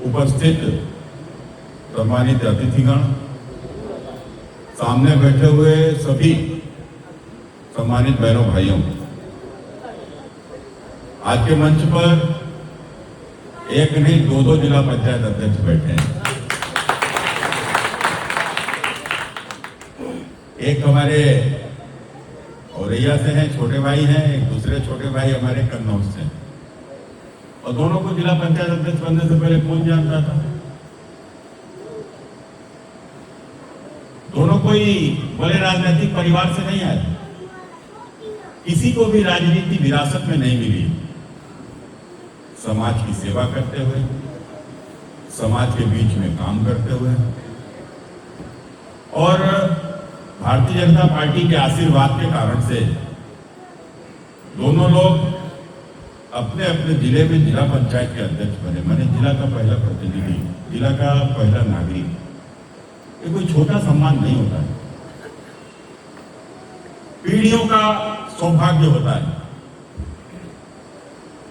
उपस्थित सम्मानित अतिथिगण, सामने बैठे हुए सभी सम्मानित बहनों भाइयों, आज के मंच पर एक नहीं दो जिला पंचायत अध्यक्ष बैठे हैं। एक हमारे औरैया से हैं, छोटे भाई हैं, एक दूसरे छोटे भाई हमारे कन्नौज से हैं। और दोनों को जिला पंचायत अध्यक्ष बनने से पहले कौन जानता था? दोनों कोई बड़े राजनीतिक परिवार से नहीं आए, किसी को भी राजनीति विरासत में नहीं मिली। समाज की सेवा करते हुए, समाज के बीच में काम करते हुए और भारतीय जनता पार्टी के आशीर्वाद के कारण से दोनों लोग अपने अपने जिले में जिला पंचायत के अध्यक्ष बने। मैंने जिला का पहला प्रतिनिधि, जिला का पहला नागरिक। ये कोई छोटा सम्मान नहीं होता है, पीढ़ियों का सौभाग्य होता है।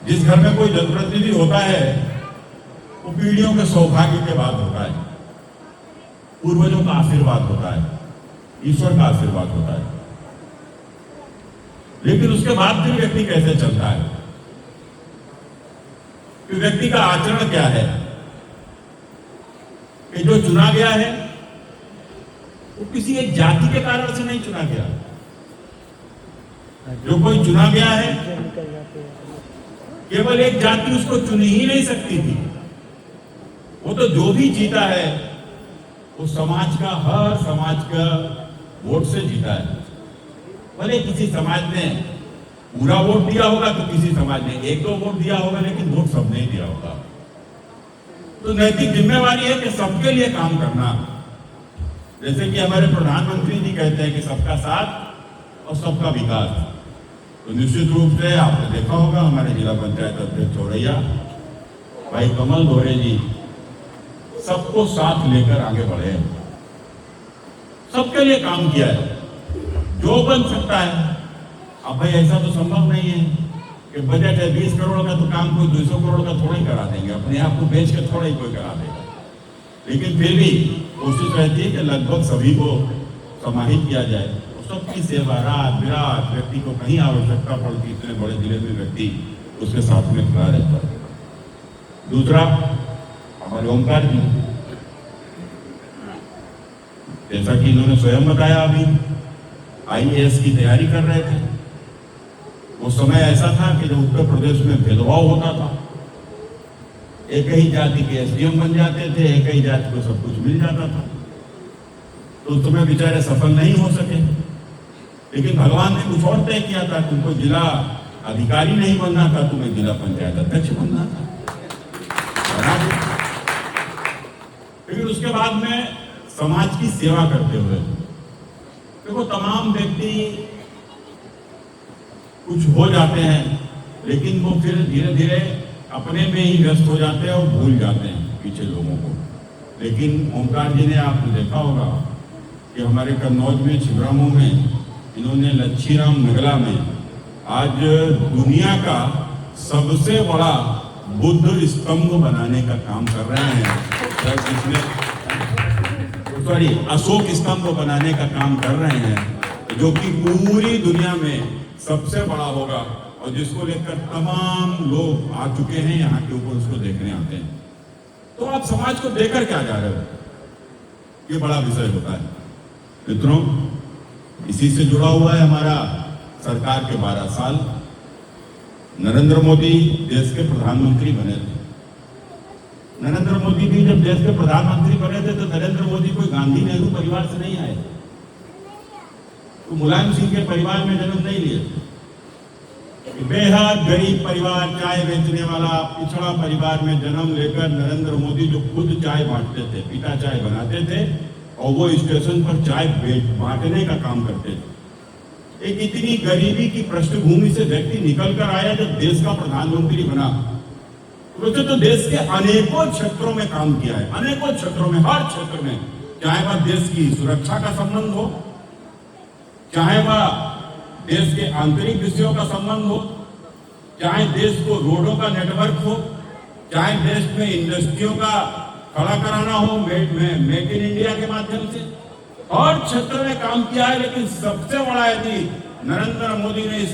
जिस घर में कोई जनप्रतिनिधि होता है वो पीढ़ियों के सौभाग्य के बाद होता है, पूर्वजों का आशीर्वाद होता है, ईश्वर का आशीर्वाद होता है। लेकिन उसके बाद फिर व्यक्ति कैसे चलता है, कि व्यक्ति का आचरण क्या है, कि जो चुना गया है वो किसी एक जाति के कारण से नहीं चुना गया। जो कोई चुना गया है केवल एक जाति उसको चुन ही नहीं सकती थी। वो तो जो भी जीता है वो समाज का, हर समाज का वोट से जीता है। भले किसी समाज ने पूरा वोट दिया होगा तो किसी समाज ने एक दो वोट दिया होगा, लेकिन वोट सबने ही दिया होगा। तो नैतिक जिम्मेवारी है कि सबके लिए काम करना। जैसे कि हमारे प्रधानमंत्री जी कहते हैं कि सबका साथ और सबका विकास। तो निश्चित रूप से आपने देखा होगा हमारे जिला पंचायत अध्यक्ष औरैया भाई कमल दोहरे जी सबको साथ लेकर आगे बढ़े, सबके लिए काम किया है जो बन सकता है। अब भाई ऐसा तो संभव नहीं है कि बजट है 20 करोड़ का तो काम कोई 200 करोड़ का थोड़ा ही करा देंगे, अपने आप को बेच के थोड़ा ही कोई करा देगा। लेकिन फिर भी कोशिश रहती है कि लगभग सभी को समाहित किया जाए, सबकी सेवा रात बिरात, व्यक्ति को कहीं आवश्यकता पड़ती इतने बड़े जिले में व्यक्ति उसके साथ में खड़ा रहता है। दूसरा हमारे ओमकार जी, जैसा कि इन्होंने स्वयं बताया, अभी IAS की तैयारी कर रहे थे। वो समय ऐसा था कि जब उत्तर प्रदेश में भेदभाव होता था, एक ही जाति के SDM बन जाते थे, एक ही जाति को सब कुछ मिल जाता था। तो उस समय बेचारे सफल नहीं हो सके। लेकिन भगवान ने कुछ और तय किया था, तुमको जिला अधिकारी नहीं बनना था, तुम्हें जिला पंचायत अध्यक्ष बनना था। लेकिन उसके बाद में समाज की सेवा करते हुए देखो, तमाम व्यक्ति कुछ हो जाते हैं लेकिन वो फिर धीरे धीरे अपने में ही व्यस्त हो जाते हैं और भूल जाते हैं पीछे लोगों को। लेकिन ओमकार जी ने आपने देखा होगा कि हमारे कन्नौज में, छिबरामऊ में इन्होंने लच्छीराम नगला में आज दुनिया का सबसे बड़ा बुद्ध स्तंभ बनाने का काम कर रहे हैं। अशोक स्तंभ बनाने का काम कर रहे हैं, जो कि पूरी दुनिया में सबसे बड़ा होगा और जिसको लेकर तमाम लोग आ चुके हैं यहाँ के ऊपर, उसको देखने आते हैं। तो आप समाज को देकर क्या जा रहे हो, ये बड़ा विषय होता है। मित्रों, इसी से जुड़ा हुआ है हमारा सरकार के 12 साल। नरेंद्र मोदी देश के प्रधानमंत्री बने थे। नरेंद्र मोदी भी जब देश के प्रधानमंत्री बने थे तो नरेंद्र मोदी कोई गांधी नेहरू परिवार से नहीं आए, तो मुलायम सिंह के परिवार में जन्म नहीं लिए थे। बेहद गरीब परिवार, चाय बेचने वाला पिछड़ा परिवार में जन्म लेकर नरेंद्र मोदी जो खुद चाय बांटते थे, पिता चाय बनाते थे और वो स्टेशन पर चाय बांटने का काम करते थे। एक इतनी गरीबी की पृष्ठभूमि से व्यक्ति निकल कर आया जब देश का प्रधानमंत्री बना, तो देश के अनेकों क्षेत्रों में काम किया है, अनेकों क्षेत्रों में, हर क्षेत्र में, चाहे वह देश की सुरक्षा का संबंध हो, चाहे वह देश के आंतरिक विषयों का संबंध हो, चाहे देश को रोडों का नेटवर्क हो, चाहे देश में इंडस्ट्रियों का खड़ा कराना हो मेक इन इंडिया के माध्यम से, और क्षेत्र में काम किया है। लेकिन सबसे बड़ा यदि नरेंद्र मोदी ने इस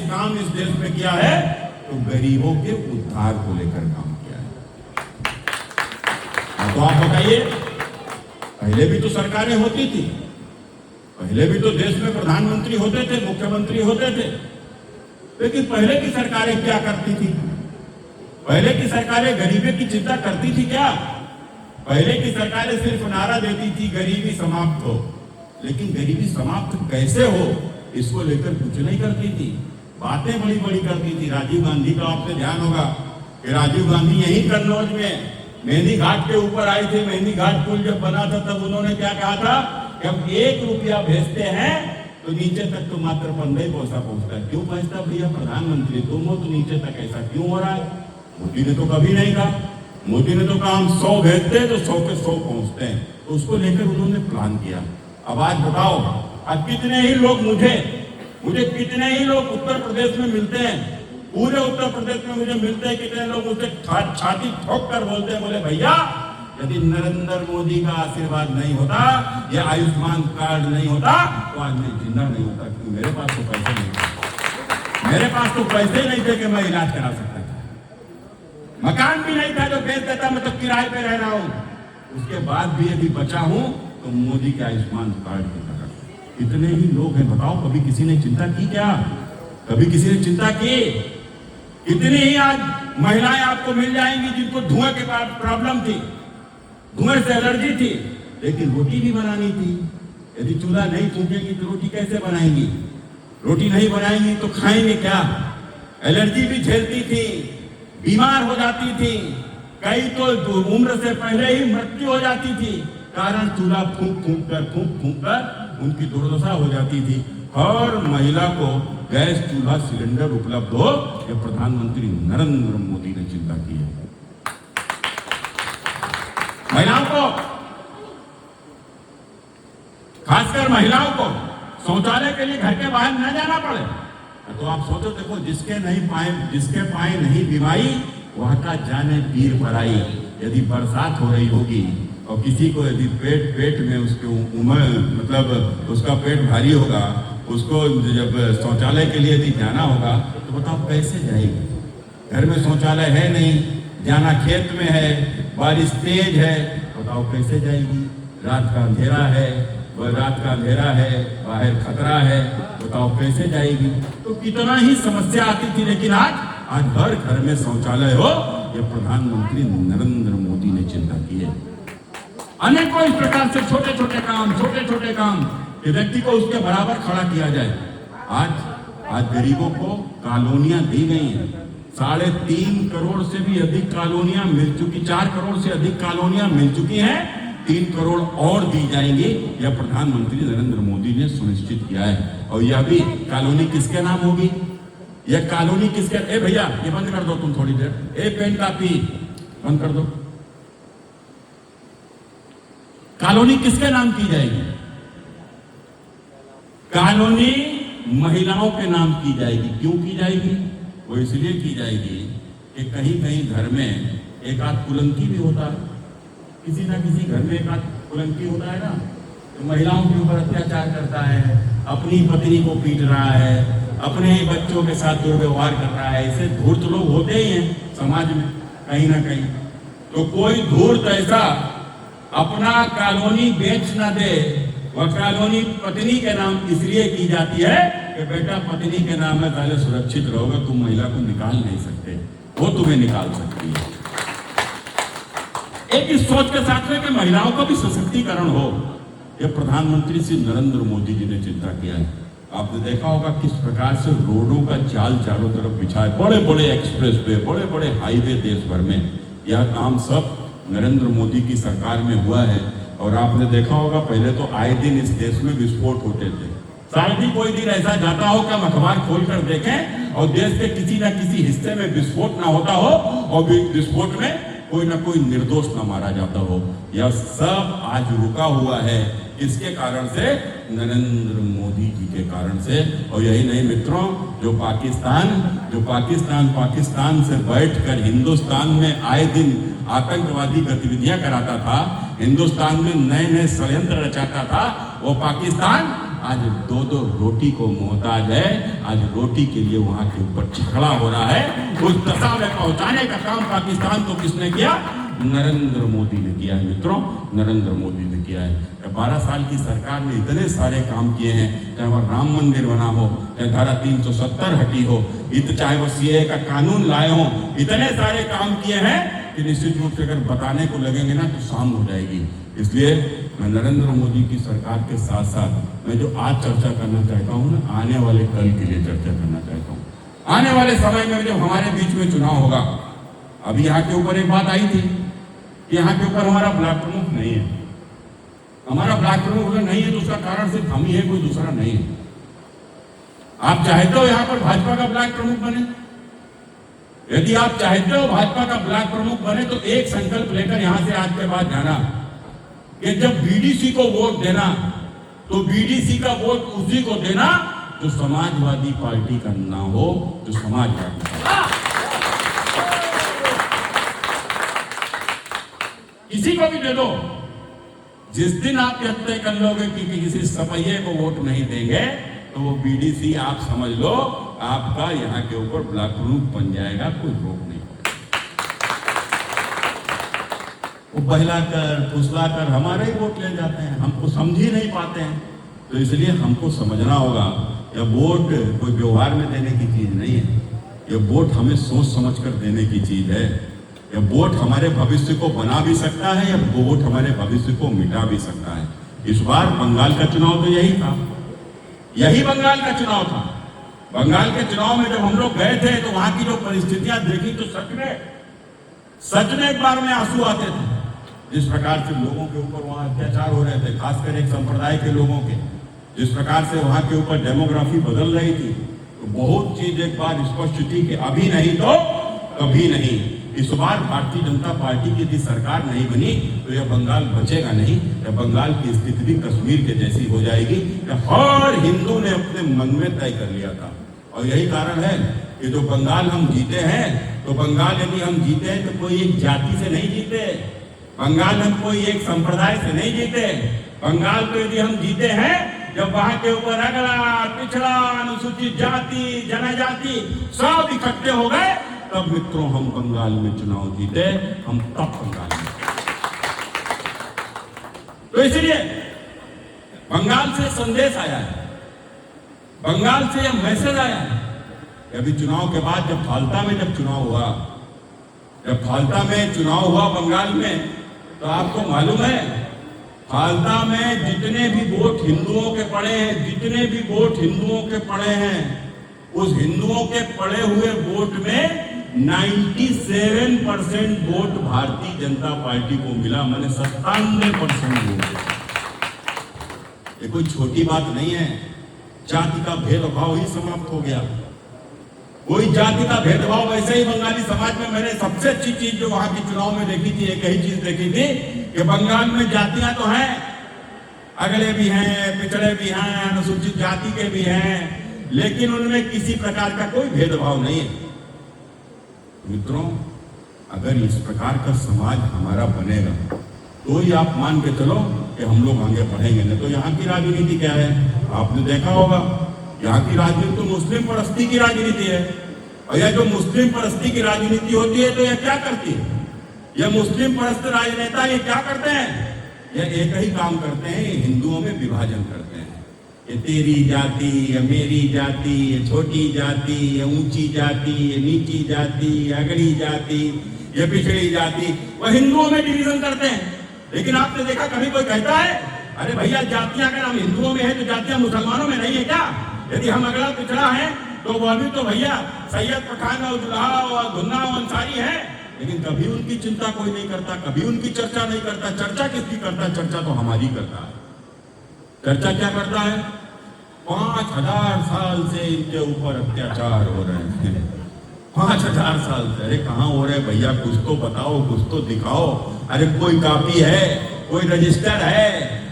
देश में किया है तो गरीबों के उद्धार को लेकर काम किया है। तो आप बताइए, पहले भी तो सरकारें होती थी, पहले भी तो देश में प्रधानमंत्री होते थे, मुख्यमंत्री होते थे, लेकिन पहले की सरकारें क्या करती थी? पहले की सरकारें गरीबी की चिंता करती थी क्या? पहले की सरकारें सिर्फ नारा देती थी गरीबी समाप्त हो, लेकिन गरीबी समाप्त कैसे हो इसको लेकर कुछ नहीं करती थी। बातें बड़ी बड़ी करती थी। राजीव गांधी का आपसे ध्यान होगा कि राजीव गांधी यहीं कन्नौज में मेहंदी घाट के ऊपर आए थे। मेहंदी घाट पुल जब बना था तब उन्होंने क्या कहा था कि हम 1 रुपया भेजते हैं तो नीचे तक तो मात्र 15 पैसा पहुंचता है। क्यों पहुंचता भैया? प्रधानमंत्री तुम हो तो नीचे तक ऐसा क्यों हो रहा है? मोदी ने तो कभी नहीं कहा। मोदी ने तो कहा हम 100 भेजते हैं तो 100 के 100 पहुंचते हैं। तो उसको लेकर उन्होंने प्लान किया। अब आज बताओ, अब कितने ही लोग मुझे कितने ही लोग उत्तर प्रदेश में मिलते हैं, पूरे उत्तर प्रदेश में मुझे मिलते हैं, कितने लोग मुझे छाती ठोक कर बोलते हैं, बोले भैया यदि नरेंद्र मोदी का आशीर्वाद नहीं होता, या आयुष्मान कार्ड नहीं होता तो आज मैं जिंदा नहीं होता। क्योंकि मेरे पास तो पैसे नहीं थे, मेरे पास तो पैसे नहीं थे कि मैं इलाज करा सकता था। मकान भी नहीं था जो बेच देता, मैं तो किराए पे रह रहा हूं। उसके बाद भी यदि बचा हूं तो मोदी के आयुष्मान कार्ड की तरह। इतने ही लोग हैं, बताओ कभी किसी ने चिंता की क्या? कभी किसी ने चिंता की? इतनी ही आज महिलाएं आपको मिल जाएंगी जिनको धुएं के बाद प्रॉब्लम थी, धुएं से एलर्जी थी, लेकिन रोटी भी बनानी थी। यदि चूल्हा नहीं फूकेंगी तो रोटी कैसे बनाएंगी? रोटी नहीं बनाएंगी तो खाएंगे क्या? एलर्जी भी झेलती थी, बीमार हो जाती थी, कई तो उम्र से पहले ही मृत्यु हो जाती थी। कारण चूल्हा फूंक फूंक कर उनकी दुर्दशा हो जाती थी। हर महिला को गैस चूल्हा सिलेंडर उपलब्ध हो, यह प्रधानमंत्री नरेंद्र मोदी ने चिंता की है। महिलाओं को, खासकर महिलाओं को शौचालय के लिए घर के बाहर न जाना पड़े। तो आप सोचो, देखो जिसके पाए नहीं बीमारी वह का जाने पीर पराई। यदि बरसात हो रही होगी और किसी को यदि पेट में उसके मतलब उसका पेट भारी होगा, उसको जब शौचालय के लिए यदि जाना होगा तो बताओ कैसे जाएगी? घर में शौचालय है नहीं, जाना खेत में है, बारिश तेज है, बताओ कैसे जाएगी? रात का अंधेरा है, बाहर खतरा है, बताओ कैसे जाएगी? तो कितना ही समस्या आती थी, लेकिन आज हर घर में शौचालय हो, यह प्रधानमंत्री नरेंद्र मोदी ने चिंता की है। अनेकों इस प्रकार से छोटे छोटे काम कि व्यक्ति को उसके बराबर खड़ा किया जाए। आज गरीबों को कॉलोनियां दी गई हैं। 3.5 करोड़ से भी अधिक कॉलोनियां मिल चुकी, 4 करोड़ से अधिक कॉलोनियां मिल चुकी हैं, 3 करोड़ और दी जाएंगी। यह प्रधानमंत्री नरेंद्र मोदी ने सुनिश्चित किया है। और यह भी कॉलोनी किसके नाम होगी? यह कॉलोनी किसके? ए भैया ये बंद कर दो तुम थोड़ी देर, ए पेन कापी बंद कर दो। कॉलोनी किसके नाम की जाएगी? कॉलोनी महिलाओं के नाम की जाएगी। क्यों की जाएगी? वो इसलिए की जाएगी कि कहीं कहीं घर में एक आध कुलंकी भी होता है, किसी ना किसी घर में एक आध कुलंकी होता है ना, तो महिलाओं के ऊपर अत्याचार करता है, अपनी पत्नी को पीट रहा है, अपने ही बच्चों के साथ दुर्व्यवहार कर रहा है। ऐसे धूर्त लोग होते ही हैं समाज में कहीं ना कहीं। तो कोई धूर्त ऐसा अपना कॉलोनी बेच ना दे। वह कॉलोनी पत्नी के नाम इसलिए की जाती है कि बेटा पत्नी के नाम में पहले सुरक्षित रहोगे, तुम महिला को निकाल नहीं सकते, वो तुम्हें निकाल सकती है। एक इस सोच के साथ में कि महिलाओं का भी सशक्तिकरण हो, यह प्रधानमंत्री श्री नरेंद्र मोदी जी ने चिंता किया है। आपने देखा होगा किस प्रकार से रोडों का जाल चारों तरफ बिछा है, बड़े बड़े एक्सप्रेस वे, बड़े बड़े हाईवे देश भर में। यह काम सब नरेंद्र मोदी की सरकार में हुआ है। और आपने देखा होगा पहले तो आए दिन इस देश में विस्फोट होते थे। शायद ही कोई दिन ऐसा जाता हो कि हम अखबार खोलकर देखें और देश के किसी न किसी हिस्से में विस्फोट ना होता हो और विस्फोट में कोई ना कोई निर्दोष ना मारा जाता हो। यह सब आज रुका हुआ है, किसके कारण से? नरेंद्र मोदी जी के कारण से। और यही नहीं मित्रों, जो पाकिस्तान से बैठकर हिंदुस्तान में आए दिन आतंकवादी गतिविधियां कराता था, हिंदुस्तान में नए नए षड्यंत्र रचाता था, वो पाकिस्तान आज दो दो रोटी को मोहताज है। आज रोटी के लिए वहां के ऊपर झगड़ा हो रहा है। उस दशा में पहुंचाने का काम पाकिस्तान को किसने किया? नरेंद्र मोदी ने किया है मित्रों, नरेंद्र मोदी ने किया है। 12 साल की सरकार ने इतने सारे काम किए हैं, चाहे वह राम मंदिर बना हो, चाहे धारा 370 हटी हो, चाहे वो सीए का कानून लाए हो, इतने सारे काम किए हैं कि निश्चित रूप से अगर बताने को लगेंगे ना तो शाम हो जाएगी। इसलिए मैं नरेंद्र मोदी की सरकार के साथ साथ मैं जो आज चर्चा करना चाहता हूँ ना, आने वाले कल के लिए चर्चा करना चाहता हूँ। आने वाले समय में जब हमारे बीच में चुनाव होगा, अभी यहाँ के ऊपर एक बात आई थी कि यहाँ के ऊपर हमारा ब्लॉक प्रमुख नहीं है। हमारा ब्लॉक प्रमुख नहीं है तो उसका कारण सिर्फ हम ही है, कोई दूसरा नहीं है। आप चाहते हो यहाँ पर भाजपा का ब्लॉक प्रमुख बने? यदि आप चाहते हो भाजपा का ब्लॉक प्रमुख बने तो एक संकल्प लेकर यहां से आज के बाद जाना कि जब बीडीसी को वोट देना तो बीडीसी का वोट उसी को देना जो समाजवादी पार्टी का ना हो, जो समाजवादी किसी को भी दे दो। जिस दिन आप यह तय कर लोगे कि किसी सपहिये को वोट नहीं देंगे तो वो बीडीसी आप समझ लो आपका यहाँ के ऊपर ब्लॉक प्रमुख बन जाएगा, कोई रोक नहीं। वो बहलाकर फुसलाकर हमारे ही वोट ले जाते हैं, हमको समझ ही नहीं पाते हैं। तो इसलिए हमको समझना होगा यह वोट कोई व्यवहार में देने की चीज नहीं है। यह वोट हमें सोच समझ कर देने की चीज है। यह वोट हमारे भविष्य को बना भी सकता है, यह वोट हमारे भविष्य को मिटा भी सकता है। इस बार बंगाल का चुनाव तो यही था, यही बंगाल का चुनाव था। बंगाल के चुनाव में जब हम लोग गए थे तो वहां की जो परिस्थितियां देखी तो सच में एक बार में आंसू आते थे। जिस प्रकार से लोगों के ऊपर वहां अत्याचार हो रहे थे, खासकर एक संप्रदाय के लोगों के, जिस प्रकार से वहां के ऊपर डेमोग्राफी बदल रही थी, तो बहुत चीज एक बार स्पष्ट थी कि अभी नहीं तो कभी नहीं। इस बार भारतीय जनता पार्टी की यदि सरकार नहीं बनी तो यह बंगाल बचेगा नहीं। यह बंगाल की स्थिति भी कश्मीर के जैसी हो जाएगी। हर हिंदू ने अपने मन में तय कर लिया था और यही कारण है कि जो बंगाल हम जीते हैं, तो बंगाल यदि हम जीते हैं तो कोई एक जाति से नहीं जीते, बंगाल हम कोई एक संप्रदाय से नहीं जीते। बंगाल को यदि हम जीते हैं जब वहां के ऊपर अगला, पिछड़ा, अनुसूचित जाति, जनजाति सब इकट्ठे हो गए, तब मित्रों हम बंगाल में चुनाव जीते। हम तब बंगाल में, तो इसलिए बंगाल से संदेश आया है, बंगाल से यह मैसेज आया है। अभी चुनाव के बाद जब फाल्ता में चुनाव हुआ, जब फाल्ता में चुनाव हुआ बंगाल में, तो आपको मालूम है फाल्ता में जितने भी वोट हिंदुओं के पड़े हैं, जितने भी वोट हिंदुओं के पड़े हैं, उस हिंदुओं के पड़े हुए वोट में 97% वोट भारतीय जनता पार्टी को मिला। मैंने 97% वोट। ये कोई छोटी बात नहीं है। जाति का भेदभाव ही समाप्त हो गया। कोई जाति का भेदभाव वैसे ही बंगाली समाज में मैंने सबसे अच्छी चीज जो वहां के चुनाव में देखी थी, एक ही चीज देखी थी कि बंगाल में जातियां तो हैं, अगले भी हैं, पिछड़े भी हैं, अनुसूचित जाति के भी हैं, लेकिन उनमें किसी प्रकार का कोई भेदभाव नहीं है। मित्रों, अगर इस प्रकार का समाज हमारा बनेगा तो ही आप मान के चलो कि हम लोग आगे बढ़ेंगे। नहीं तो यहाँ की राजनीति क्या है आपने देखा होगा। यहाँ की राजनीति तो मुस्लिम परस्ती की राजनीति है। और यह जो मुस्लिम परस्ती की राजनीति होती है तो यह क्या करती है? यह मुस्लिम परस्त राजनेता ये क्या करते हैं? यह एक ही काम करते हैं, हिंदुओं में विभाजन करते हैं। ये तेरी जाति, ये मेरी जाति, ये छोटी जाति, ये ऊंची जाति, ये नीची जाति, अगड़ी जाति, ये पिछड़ी जाति, वह हिंदुओं में डिवीजन करते हैं। लेकिन आपने देखा कभी कोई कहता है अरे भैया जातियां अगर हम हिंदुओं में है तो जातियां मुसलमानों में नहीं है क्या? यदि हम अगला पिछड़ा है तो वह भी तो भैया सैयद, पठान और जुल्हा और धुन्ना और अंसारी है। लेकिन कभी उनकी चिंता कोई नहीं करता, कभी उनकी चर्चा नहीं करता। चर्चा किसकी करता है? चर्चा तो हमारी करता है। चर्चा क्या करता है? 5000 साल से इनके ऊपर अत्याचार हो रहे हैं। 5000 साल से। अरे कहाँ हो रहे भैया? कुछ तो बताओ, कुछ तो दिखाओ। अरे कोई कॉपी है, कोई रजिस्टर है?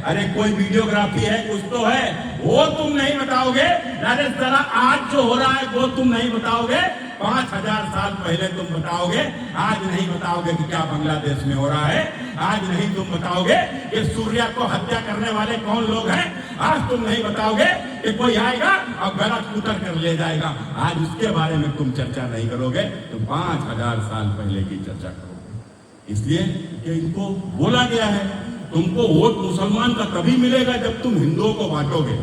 अरे कोई वीडियोग्राफी है, कुछ तो है, वो तुम नहीं बताओगे। अरे जरा आज जो हो रहा है वो तुम नहीं बताओगे, 5000 साल पहले तुम बताओगे। आज नहीं बताओगे कि क्या बांग्लादेश में हो रहा है, आज नहीं तुम बताओगे कि सूर्या को हत्या करने वाले कौन लोग हैं, आज तुम नहीं बताओगे कि कोई आएगा और गला कुतर कर ले जाएगा, आज उसके बारे में तुम चर्चा नहीं करोगे, तुम 5000 साल पहले की चर्चा करोगे। इसलिए कि इनको बोला गया है तुमको वोट मुसलमान का तभी मिलेगा जब तुम हिंदुओं को बांटोगे।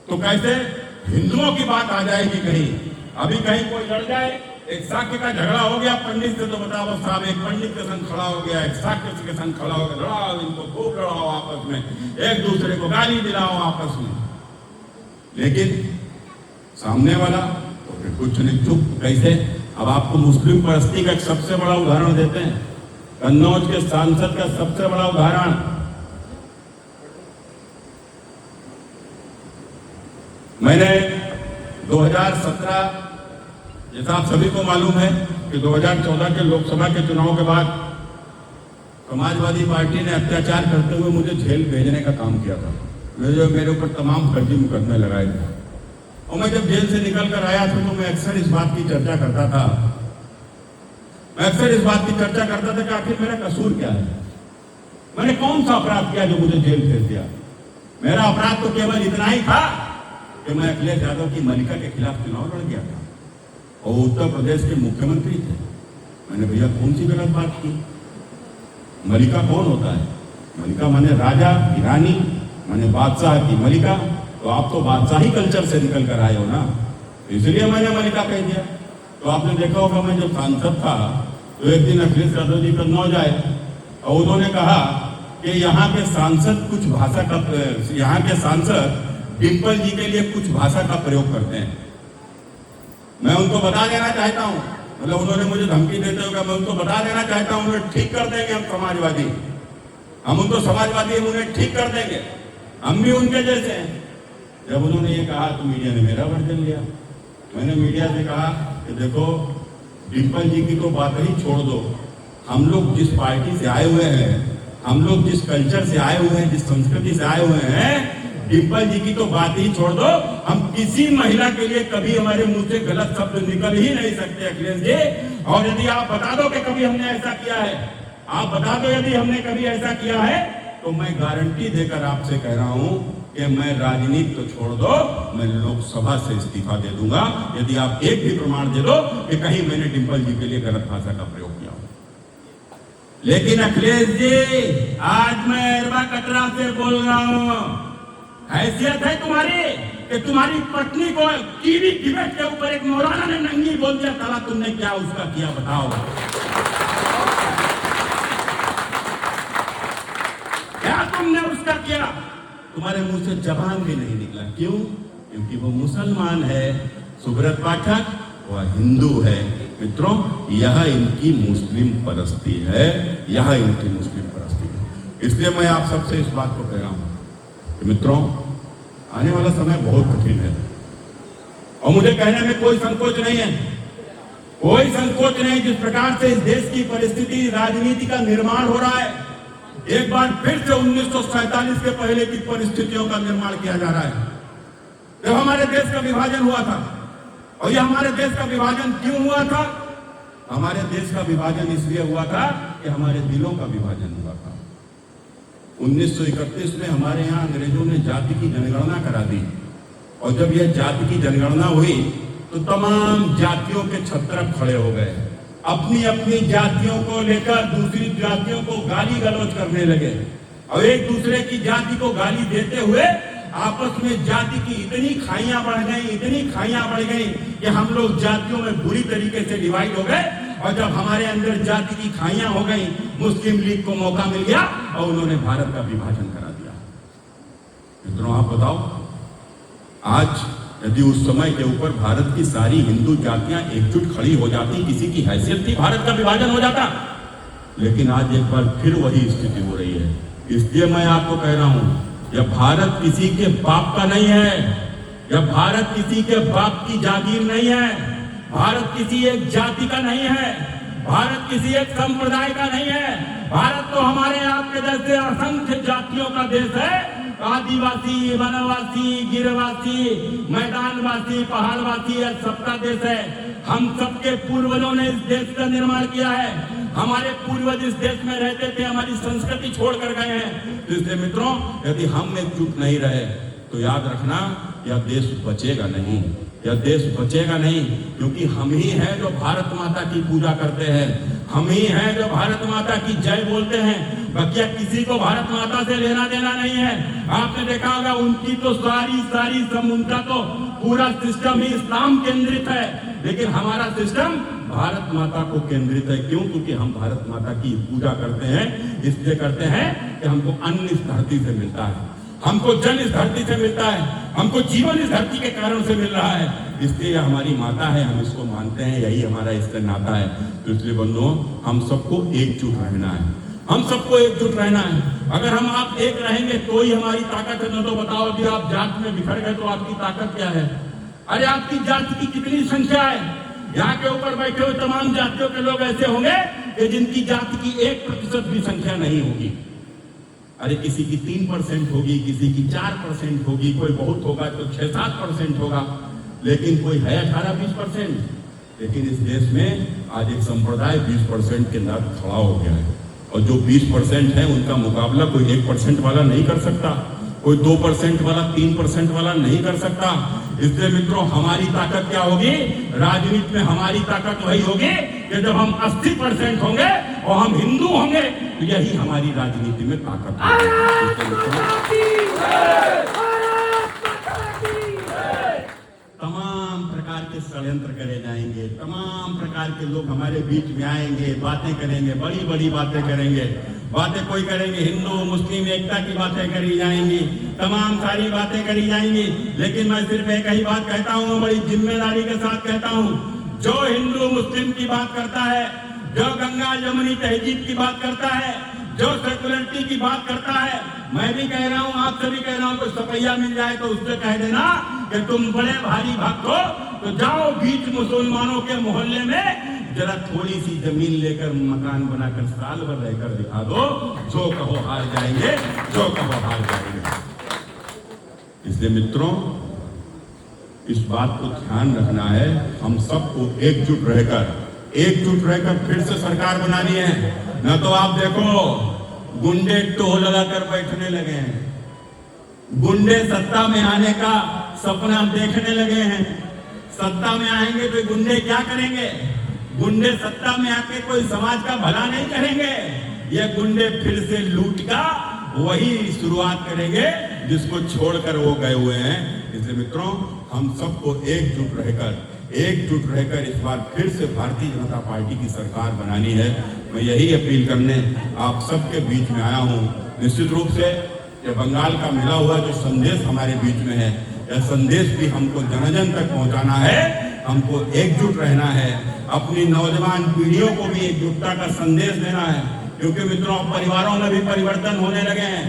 तो कैसे हिंदुओं की बात आ जाएगी कहीं, अभी कहीं कोई लड़ जाए, एक साक्य का झगड़ा हो गया पंडित से, तो बताओ साहब एक पंडित के संग खड़ा हो गया, एक साक्य के संग खड़ा हो गया, लड़ाओ इनको, खूब लड़ाओ आपस में, एक दूसरे को गाली दिलाओ आपस में। लेकिन सामने वाला तो फिर कुछ नहीं, चुप। कैसे? अब आपको मुस्लिम परस्ती का एक सबसे बड़ा उदाहरण देते हैं, कन्नौज के सांसद का सबसे बड़ा उदाहरण। मैंने 2017, जैसा आप सभी को मालूम है कि 2014 के लोकसभा के चुनाव के बाद समाजवादी पार्टी ने अत्याचार करते हुए मुझे जेल भेजने का काम किया था। मेरे ऊपर तमाम फर्जी मुकदमे लगाए थे और मैं जब जेल से निकल कर आया था तो मैं अक्सर इस बात की चर्चा करता था, कि आखिर मेरा कसूर क्या है, मैंने कौन सा अपराध किया जो मुझे जेल भेज दिया। मेरा अपराध तो केवल इतना ही था कि मैं अखिलेश यादव की मलिका के खिलाफ चुनाव लड़ गया था और उत्तर प्रदेश के मुख्यमंत्री थे। मैंने भैया कौन सी गलत बात की? मलिका कौन होता है? मलिका माने राजा की रानी, माने बादशाह की मलिका। तो आप तो बादशाही कल्चर से निकल कर आए हो ना, इसलिए मैंने मलिका कह दिया। तो आपने देखा होगा मैं जब सांसद था तो एक दिन अखिलेश यादव जी कन्नौज आए और उन्होंने कहा कि यहाँ के सांसद कुछ भाषा का, यहाँ के सांसद डिम्पल जी के लिए कुछ भाषा का प्रयोग करते हैं। मैं उनको बता देना चाहता हूँ, मतलब उन्होंने मुझे धमकी देते हुए, मैं उनको बता देना चाहता हूँ, उन्हें ठीक कर देंगे हम समाजवादी, हम उनको समाजवादी, हम उन्हें ठीक कर देंगे, हम भी उनके जैसे हैं। जब उन्होंने ये कहा तो मीडिया ने मेरा वर्जन लिया। मैंने मीडिया से कहा कि देखो डिम्पल जी की तो बात ही छोड़ दो, हम लोग जिस पार्टी से आए हुए हैं, हम लोग जिस कल्चर से आए हुए हैं, जिस संस्कृति से आए हुए हैं, डिम्पल जी की तो बात ही छोड़ दो, हम किसी महिला के लिए कभी हमारे मुंह से गलत शब्द निकल ही नहीं सकते अखिलेश जी। और यदि आप बता दो कि कभी हमने ऐसा किया है, आप बता दो यदि हमने कभी ऐसा किया है, तो मैं गारंटी देकर आपसे कह रहा हूं कि मैं राजनीति तो छोड़ दो, मैं लोकसभा से इस्तीफा दे दूंगा यदि आप एक भी प्रमाण दे दो कि कहीं मैंने डिम्पल जी के लिए गलत भाषा का प्रयोग किया हो। लेकिन अखिलेश जी, आज मैं अरबा कतरा से बोल रहा हूं, हैसियत है तुम्हारी कि तुम्हारी पत्नी को टीवी डिबेट के ऊपर एक मौलाना ने नंगी बोल दिया, साला तुमने क्या उसका किया बताओ? क्या तुमने उसका किया? तुम्हारे मुंह से जबान भी नहीं निकला। क्यों? क्योंकि वो मुसलमान है, सुब्रत पाठक वह हिंदू है। मित्रों, यह इनकी मुस्लिम परस्ती है, यह इनकी मुस्लिम परस्ती है। इसलिए मैं आप सबसे इस बात को कह रहा हूं कि मित्रों, आने वाला समय बहुत कठिन है और मुझे कहने में कोई संकोच नहीं है, कोई संकोच नहीं। जिस प्रकार से इस देश की परिस्थिति, राजनीति का निर्माण हो रहा है, एक बार फिर से 1947 के पहले की परिस्थितियों का निर्माण किया जा रहा है। जब हमारे देश का विभाजन हुआ था, और यह हमारे देश का विभाजन क्यों हुआ था? हमारे देश का विभाजन इसलिए हुआ था कि हमारे दिलों का विभाजन हुआ था। 1931 में हमारे यहाँ अंग्रेजों ने जाति की जनगणना करा दी और जब यह जाति की जनगणना हुई तो तमाम जातियों के छत्रप खड़े हो गए, अपनी अपनी जातियों को लेकर दूसरी जातियों को गाली गलौज करने लगे और एक दूसरे की जाति को गाली देते हुए आपस में जाति की इतनी खाइयां बढ़ गई, इतनी खाइयां बढ़ गई कि हम लोग जातियों में बुरी तरीके से डिवाइड हो गए। और जब हमारे अंदर जाति की खाइयां हो गई, मुस्लिम लीग को मौका मिल गया और उन्होंने भारत का विभाजन करा दिया। मित्रों, आप बताओ, आज यदि उस समय के ऊपर भारत की सारी हिंदू जातियां एकजुट खड़ी हो जाती, किसी की हैसियत थी, भारत का विभाजन हो जाता। लेकिन आज एक बार फिर वही स्थिति हो रही है। इसलिए मैं आपको कह रहा हूं, यह भारत किसी के बाप का नहीं है, यह भारत किसी के बाप की जागीर नहीं है, भारत किसी एक जाति का नहीं है, भारत किसी एक संप्रदाय का नहीं है, भारत तो हमारे आपके के जैसे असंख्य जातियों का देश है। आदिवासी, वनवासी, गिरवासी, मैदानवासी, पहाड़वासी, सबका देश है। हम सबके पूर्वजों ने इस देश का निर्माण किया है। हमारे पूर्वज इस देश में रहते थे, हमारी संस्कृति छोड़कर गए हैं। तो इसलिए मित्रों, यदि हम एकजुट नहीं रहे तो याद रखना, यह देश बचेगा नहीं, यह देश बचेगा नहीं। क्योंकि हम ही हैं जो भारत माता की पूजा करते हैं, हम ही हैं जो भारत माता की जय बोलते हैं। बकिया किसी को भारत माता से लेना देना नहीं है। आपने देखा होगा उनकी तो सारी उनका तो पूरा सिस्टम ही इस्लाम केंद्रित है, लेकिन हमारा सिस्टम भारत माता को केंद्रित है। क्यों? क्योंकि हम भारत माता की पूजा करते हैं। इसलिए करते हैं कि हमको अन्न इस धरती से मिलता है, हमको जल इस धरती से मिलता है, हमको जीवन इस धरती के कारण से मिल रहा है। इसलिए हमारी माता है, हम इसको मानते हैं, यही हमारा इससे नाता है। तो इसलिए बंधुओं, हम सबको एकजुट रहना है, हम सबको एकजुट रहना है। अगर हम आप एक रहेंगे तो ही हमारी ताकत है। न तो बताओ कि आप जात में बिखर गए तो आपकी ताकत क्या है? अरे आपकी जाति की कितनी संख्या है? यहाँ के ऊपर बैठे हुए तमाम जातियों के लोग ऐसे होंगे कि जिनकी जाति की 1% भी संख्या नहीं होगी। अरे किसी की 3% होगी, किसी की 4% होगी, कोई बहुत होगा तो 6-7% होगा, लेकिन कोई है 18-20%। लेकिन इस देश में आज एक संप्रदाय 20% के अंदर खड़ा हो गया है, और जो 20% है उनका मुकाबला कोई 1% वाला नहीं कर सकता, कोई 2% वाला, 3% वाला नहीं कर सकता। इसलिए मित्रों, हमारी ताकत क्या होगी? राजनीति में हमारी ताकत वही होगी कि जब हम 80% होंगे और हम हिंदू होंगे, तो यही हमारी राजनीति में ताकत है। तमाम प्रकार के षड्यंत्र करे जाएंगे, तमाम प्रकार के लोग हमारे बीच में आएंगे, बातें करेंगे, बड़ी बड़ी बातें करेंगे। बातें कोई करेंगे, हिंदू मुस्लिम एकता की बातें करी जाएंगी, तमाम सारी बातें करी जाएंगी। लेकिन मैं सिर्फ एक ही बात कहता हूँ, बड़ी जिम्मेदारी के साथ कहता हूँ, जो हिंदू मुस्लिम की बात करता है, जो गंगा यमुनी तहजीब की बात करता है, जो सेकुलरिटी की बात करता है, मैं भी कह रहा हूँ, आप सभी कह रहा हूँ, कोई सपैया मिल जाए तो उससे कह देना कि तुम बड़े भारी भक्त हो, तो जाओ बीच मुसलमानों के मोहल्ले में जरा थोड़ी सी जमीन लेकर मकान बनाकर साल भर रहकर दिखा दो, जो कहो हार जाएंगे, जो कहो हार जाएंगे। इसलिए मित्रों, इस बात को ध्यान रखना है, हम सबको एकजुट रहकर फिर से सरकार बनानी है। न तो आप देखो गुंडे टोह लगाकर बैठने लगे हैं, गुंडे सत्ता में आने का सपना देखने लगे हैं। सत्ता में आएंगे तो गुंडे क्या करेंगे? गुंडे सत्ता में आके कोई समाज का भला नहीं करेंगे, ये गुंडे फिर से लूट का वही शुरुआत करेंगे जिसको छोड़कर वो गए हुए हैं। इसलिए मित्रों, हम सबको एकजुट रहकर इस बार फिर से भारतीय जनता पार्टी की सरकार बनानी है। मैं यही अपील करने आप सबके बीच में आया हूँ। निश्चित रूप से ये बंगाल का मिला हुआ जो संदेश हमारे बीच में है, यह संदेश भी हमको जन जन तक पहुंचाना है, हमको एकजुट रहना है, अपनी नौजवान पीढ़ियों को भी एकजुटता का संदेश देना है। क्योंकि मित्रों, परिवारों में भी परिवर्तन होने लगे हैं।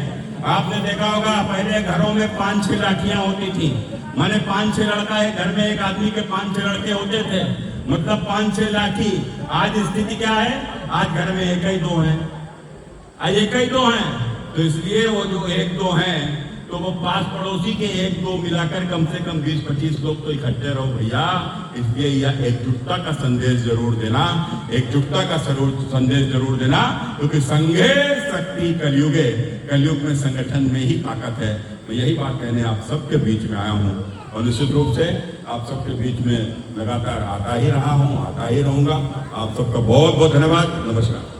आपने देखा होगा पहले घरों में 5-6 लाठियां होती थी, माने 5-6 लड़का एक घर में, एक आदमी के 5-6 लड़के होते थे, मतलब 5-6 लाठी। आज स्थिति क्या है? आज घर में 1-2 हैं, आज 1-2 हैं। तो इसलिए वो जो 1-2 हैं, तो वो पास पड़ोसी के 1-2 मिलाकर कम से कम 20-25 लोग तो इकट्ठे रहो भैया। इसलिए यह एकजुटता का संदेश जरूर देना, एकजुटता का संदेश जरूर देना, क्योंकि संघे शक्ति कलयुग में संगठन में ही ताकत है। तो यही बात कहने आप सबके बीच में आया हूँ, और निश्चित रूप से आप सबके बीच में लगातार आता ही रहा हूँ, आता ही रहूंगा। आप सबका बहुत बहुत धन्यवाद। नमस्कार।